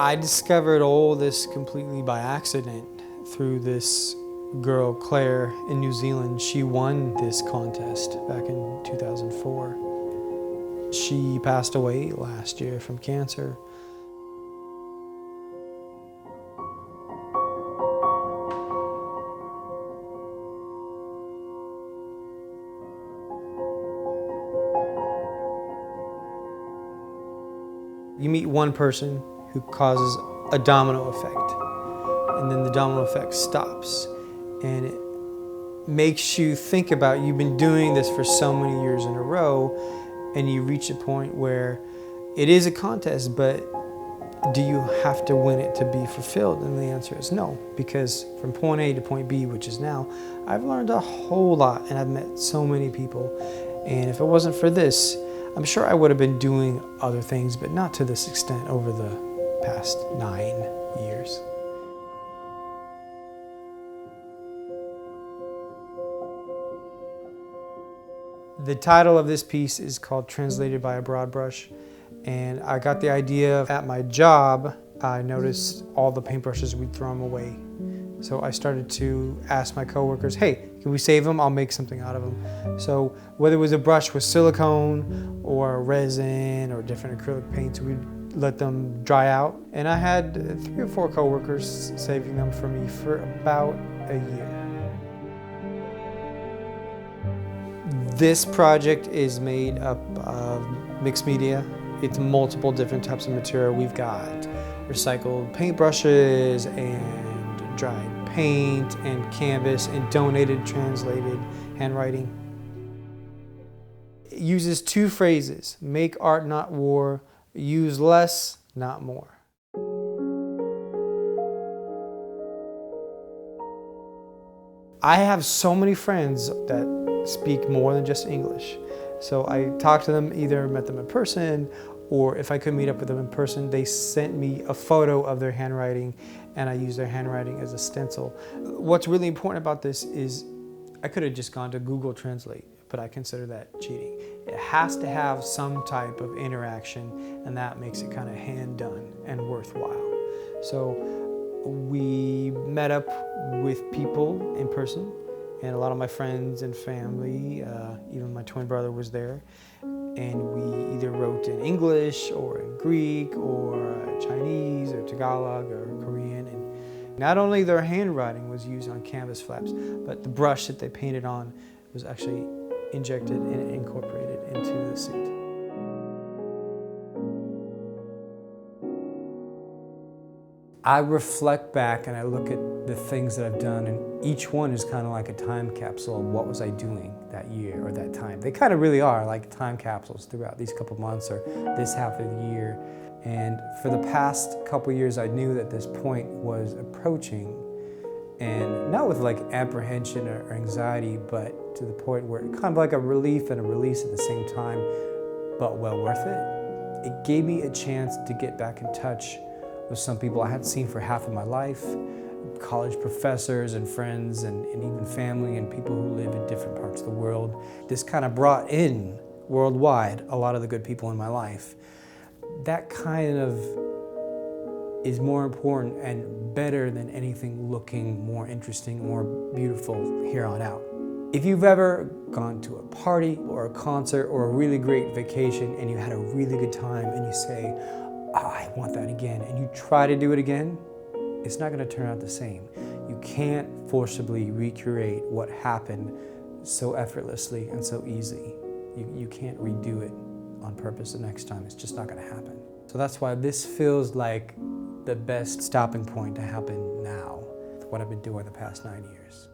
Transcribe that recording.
I discovered all this completely by accident through this girl, Claire, in New Zealand. She won this contest back in 2004. She passed away last year from cancer. You meet one person who causes a domino effect, and then the domino effect stops, and it makes you think about, you've been doing this for so many years in a row, and you reach a point where it is a contest, but do you have to win it to be fulfilled? And the answer is no, because from point A to point B, which is now, I've learned a whole lot, and I've met so many people, and if it wasn't for this, I'm sure I would have been doing other things, but not to this extent over the past 9 years. The title of this piece is called Translated by a Broad Brush, and I got the idea at my job. I noticed all the paintbrushes, we'd throw them away. So I started to ask my coworkers, hey, can we save them? I'll make something out of them. So whether it was a brush with silicone or resin or different acrylic paints, we'd let them dry out. And I had 3 or 4 coworkers saving them for me for about a year. This project is made up of mixed media. It's multiple different types of material. We've got recycled paintbrushes and dried paint and canvas and donated, translated handwriting. It uses 2 phrases: make art, not war; use less, not more. I have so many friends that speak more than just English. So I talked to them, either met them in person, or if I could meet up with them in person, they sent me a photo of their handwriting, and I used their handwriting as a stencil. What's really important about this is I could have just gone to Google Translate, but I consider that cheating. It has to have some type of interaction, and that makes it kind of hand done and worthwhile. So we met up with people in person, and a lot of my friends and family, even my twin brother was there, and we either wrote in English or in Greek or Chinese or Tagalog or Korean. And not only their handwriting was used on canvas flaps, but the brush that they painted on was actually injected and incorporated into the suit. I reflect back and I look at the things that I've done, and each one is kind of like a time capsule of what was I doing that year or that time. They kind of really are like time capsules throughout these couple months or this half of the year. And for the past couple years, I knew that this point was approaching, and not with like apprehension or anxiety, but to the point where it kind of like a relief and a release at the same time, but well worth it. It gave me a chance to get back in touch with some people I hadn't seen for half of my life, college professors and friends and even family and people who live in different parts of the world. This kind of brought in worldwide a lot of the good people in my life. That kind of is more important and better than anything looking more interesting, more beautiful here on out. If you've ever gone to a party or a concert or a really great vacation and you had a really good time and you say, oh, I want that again, and you try to do it again, it's not going to turn out the same. You can't forcibly recreate what happened so effortlessly and so easy. You can't redo it on purpose the next time. It's just not going to happen. So that's why this feels like the best stopping point to happen now, with what I've been doing the past 9 years.